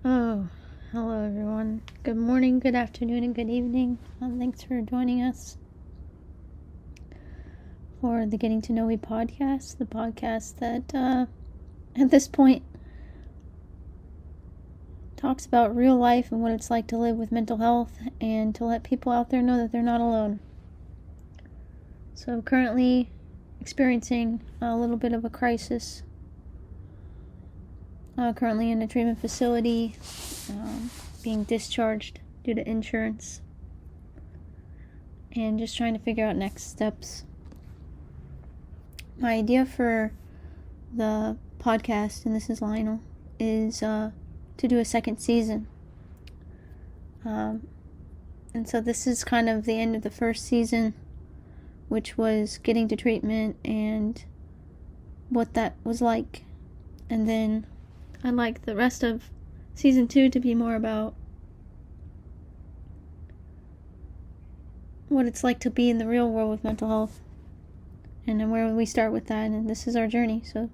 Oh, hello everyone. Good morning, good afternoon, and good evening. Thanks for joining us for the Getting to Know Me podcast, the podcast that at this point talks about real life and what it's like to live with mental health and to let people out there know that they're not alone. So currently experiencing a little bit of a crisis. Currently in a treatment facility, being discharged due to insurance, and just trying to figure out next steps. My idea for the podcast, and this is Lionel, is to do a second season. And so this is kind of the end of the first season, which was getting to treatment and what that was like. And then I'd like the rest of season 2 to be more about what it's like to be in the real world with mental health, and then where we start with that. And this is our journey, so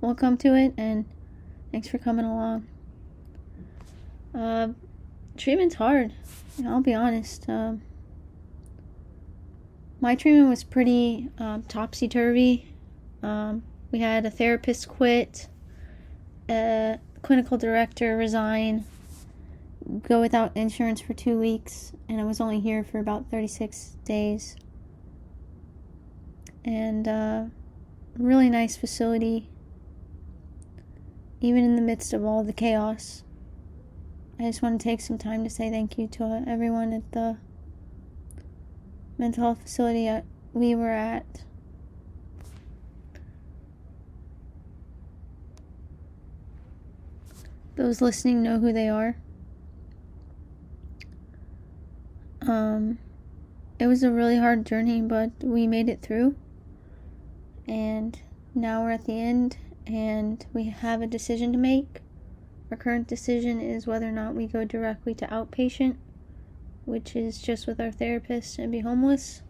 welcome to it, and thanks for coming along. Treatment's hard, I'll be honest. My treatment was pretty topsy-turvy. We had a therapist quit, a clinical director resign, go without insurance for 2 weeks, and I was only here for about 36 days. And really nice facility, even in the midst of all the chaos. I just want to take some time to say thank you to everyone at the mental health facility we were at. Those listening know who they are. It was a really hard journey, but we made it through. And now we're at the end, and we have a decision to make. Our current decision is whether or not we go directly to outpatient, which is just with our therapist, and be homeless,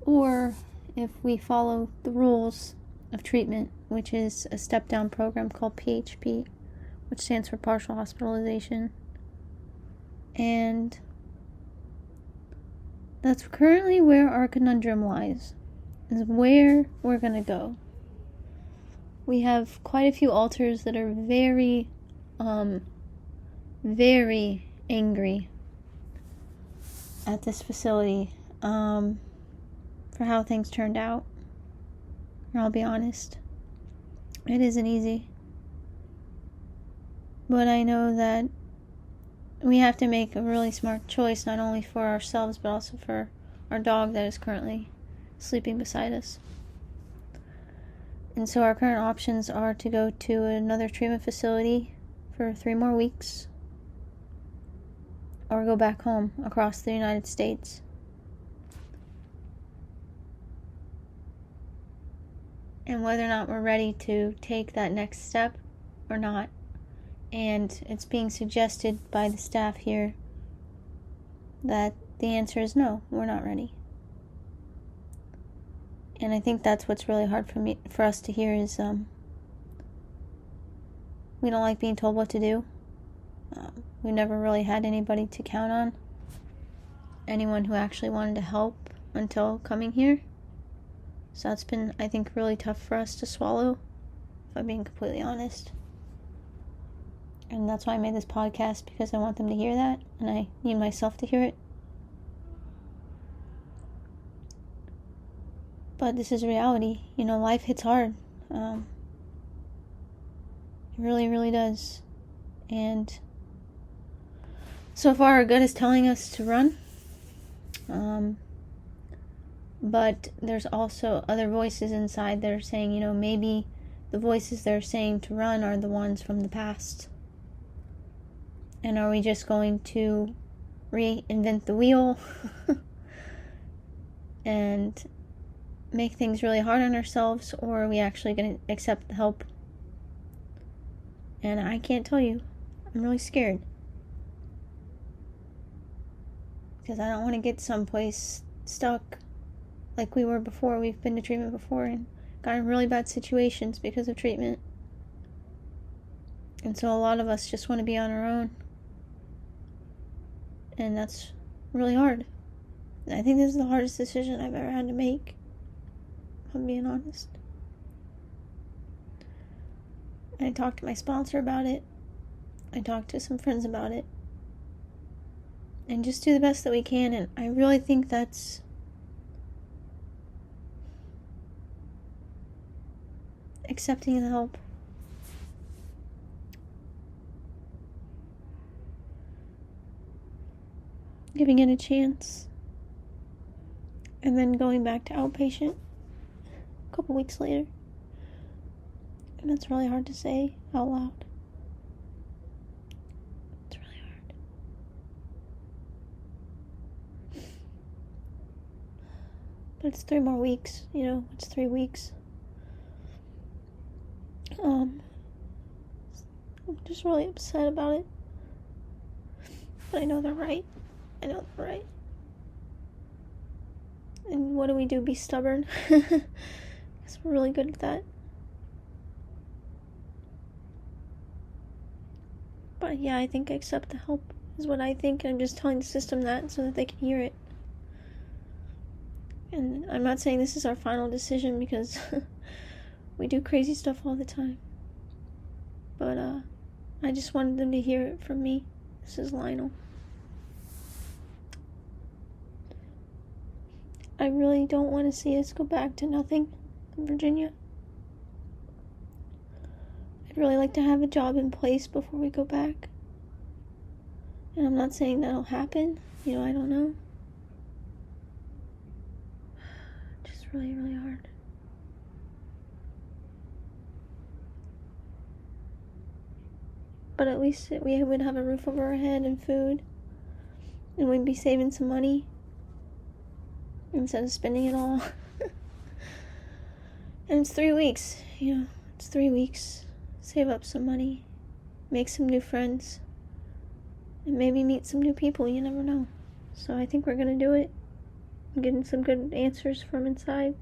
or if we follow the rules of treatment, which is a step-down program called PHP, which stands for partial hospitalization. And that's currently where our conundrum lies, is where we're gonna go. We have quite a few alters that are very angry at this facility for how things turned out. And I'll be honest, it isn't easy. But I know that we have to make a really smart choice, not only for ourselves, but also for our dog that is currently sleeping beside us. And so our current options are to go to another treatment facility for 3 more weeks, or go back home across the United States. And whether or not we're ready to take that next step or not. And it's being suggested by the staff here that the answer is no, we're not ready. And I think that's what's really hard for us to hear is we don't like being told what to do. We never really had anybody to count on, anyone who actually wanted to help until coming here. So that's been, I think, really tough for us to swallow, if I'm being completely honest. And that's why I made this podcast, because I want them to hear that, and I need myself to hear it. But this is reality. Life hits hard. It really, really does. And so far, our gut is telling us to run. But there's also other voices inside that are saying, maybe the voices that are saying to run are the ones from the past. And are we just going to reinvent the wheel and make things really hard on ourselves, or are we actually going to accept the help? And I can't tell you. I'm really scared, because I don't want to get someplace stuck like we were before. We've been to treatment before and got in really bad situations because of treatment. And so a lot of us just want to be on our own. And that's really hard. I think this is the hardest decision I've ever had to make, if I'm being honest. I talked to my sponsor about it. I talked to some friends about it. And just do the best that we can. And I really think that's accepting the help. Giving it a chance. And then going back to outpatient a couple weeks later. And that's really hard to say out loud. It's really hard. But it's 3 more weeks, it's 3 weeks. I'm just really upset about it. But I know they're right. And what do we do? Be stubborn? Because we're really good at that. But yeah, I think accept the help is what I think. And I'm just telling the system that so that they can hear it. And I'm not saying this is our final decision because we do crazy stuff all the time. But I just wanted them to hear it from me. This is Lionel. I really don't want to see us go back to nothing in Virginia. I'd really like to have a job in place before we go back. And I'm not saying that'll happen. I don't know. Just really, really hard. But at least we would have a roof over our head and food. And we'd be saving some money. Instead of spending it all. And it's 3 weeks, it's 3 weeks. Save up some money. Make some new friends. And maybe meet some new people, you never know. So I think we're gonna do it. I'm getting some good answers from inside.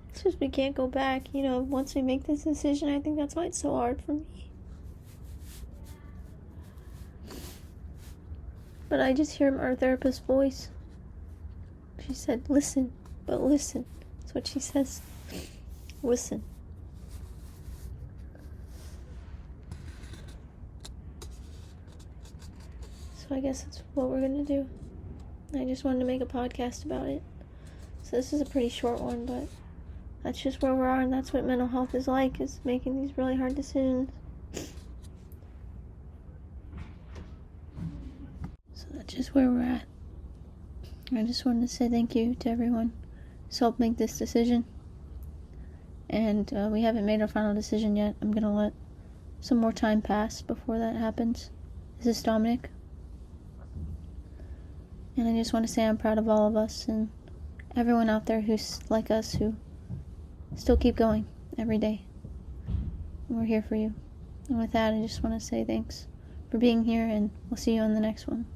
It's just we can't go back, once we make this decision. I think that's why it's so hard for me. But I just hear our therapist's voice. She said, listen, but listen. That's what she says. Listen. So I guess that's what we're going to do. I just wanted to make a podcast about it. So this is a pretty short one, but that's just where we are, and that's what mental health is like, is making these really hard decisions. Just where we're at. I just wanted to say thank you to everyone who's helped make this decision. And we haven't made our final decision yet. I'm gonna let some more time pass before that happens. This is Dominic. And I just want to say I'm proud of all of us and everyone out there who's like us, who still keep going every day. And we're here for you. And with that, I just want to say thanks for being here, and we'll see you on the next one.